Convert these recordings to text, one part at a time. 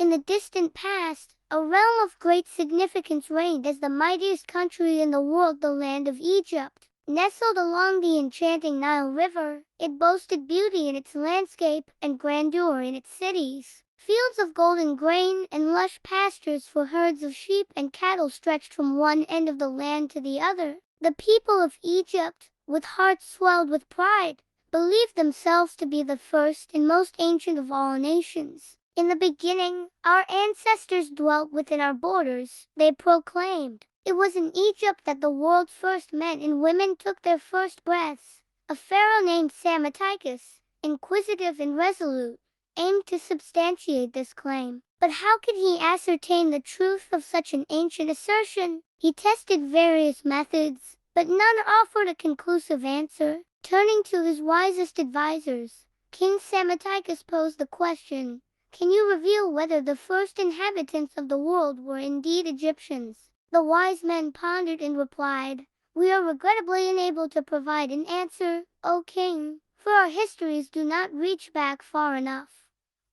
In the distant past, a realm of great significance reigned as the mightiest country in the world, the land of Egypt. Nestled along the enchanting Nile River, it boasted beauty in its landscape and grandeur in its cities. Fields of golden grain and lush pastures for herds of sheep and cattle stretched from one end of the land to the other. The people of Egypt, with hearts swelled with pride, believed themselves to be the first and most ancient of all nations. In the beginning, our ancestors dwelt within our borders, they proclaimed. It was in Egypt that the world's first men and women took their first breaths. A pharaoh named Psammetichus, inquisitive and resolute, aimed to substantiate this claim. But how could he ascertain the truth of such an ancient assertion? He tested various methods, but none offered a conclusive answer. Turning to his wisest advisors, King Psammetichus posed the question, "Can you reveal whether the first inhabitants of the world were indeed Egyptians?" The wise men pondered and replied, "We are regrettably unable to provide an answer, O king, for our histories do not reach back far enough."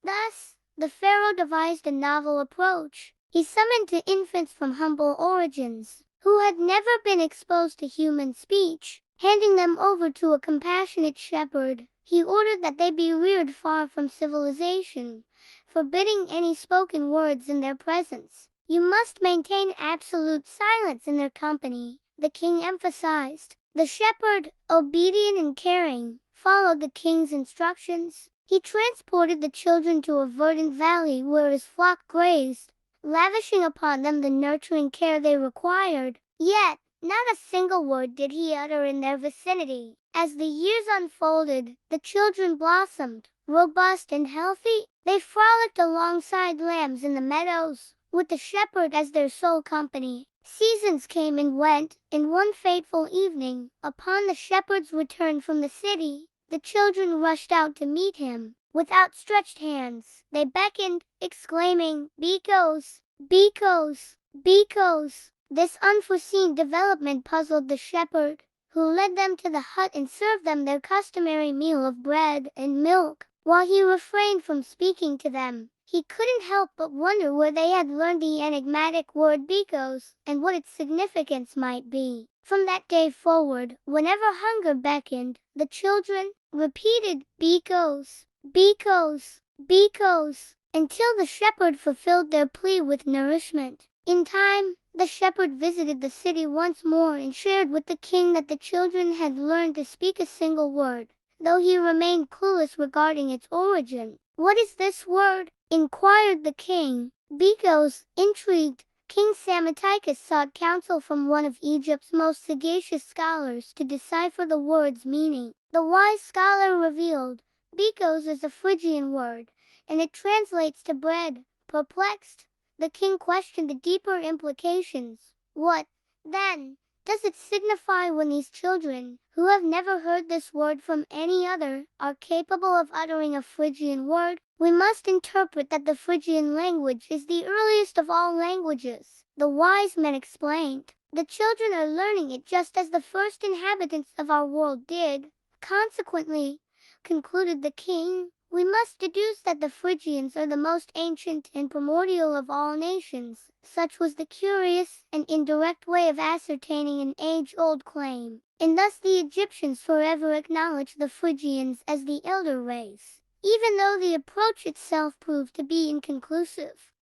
Thus, the pharaoh devised a novel approach. He summoned to infants from humble origins, who had never been exposed to human speech. Handing them over to a compassionate shepherd, he ordered that they be reared far from civilization, forbidding any spoken words in their presence. "You must maintain absolute silence in their company," the king emphasized. The shepherd, obedient and caring, followed the king's instructions. He transported the children to a verdant valley where his flock grazed, lavishing upon them the nurturing care they required. Yet, not a single word did he utter in their vicinity. As the years unfolded, the children blossomed, robust and healthy. They frolicked alongside lambs in the meadows, with the shepherd as their sole company. Seasons came and went, and one fateful evening, upon the shepherd's return from the city, the children rushed out to meet him. With outstretched hands, they beckoned, exclaiming, "BECOS! BECOS! BECOS!" This unforeseen development puzzled the shepherd, who led them to the hut and served them their customary meal of bread and milk. While he refrained from speaking to them, he couldn't help but wonder where they had learned the enigmatic word BECOS and what its significance might be. From that day forward, whenever hunger beckoned, the children repeated BECOS, BECOS, BECOS, until the shepherd fulfilled their plea with nourishment. In time, the shepherd visited the city once more and shared with the king that the children had learned to speak a single word, though he remained clueless regarding its origin. "What is this word?" inquired the king. "BECOS." Intrigued, King Psammetichus sought counsel from one of Egypt's most sagacious scholars to decipher the word's meaning. The wise scholar revealed, "BECOS is a Phrygian word, and it translates to bread." Perplexed, the king questioned the deeper implications. "What, then, does it signify when these children, who have never heard this word from any other, are capable of uttering a Phrygian word?" "We must interpret that the Phrygian language is the earliest of all languages," the wise men explained. "The children are learning it just as the first inhabitants of our world did. Consequently," concluded the king, "we must deduce that the Phrygians are the most ancient and primordial of all nations." Such was the curious and indirect way of ascertaining an age-old claim. And thus the Egyptians forever acknowledged the Phrygians as the elder race, even though the approach itself proved to be inconclusive.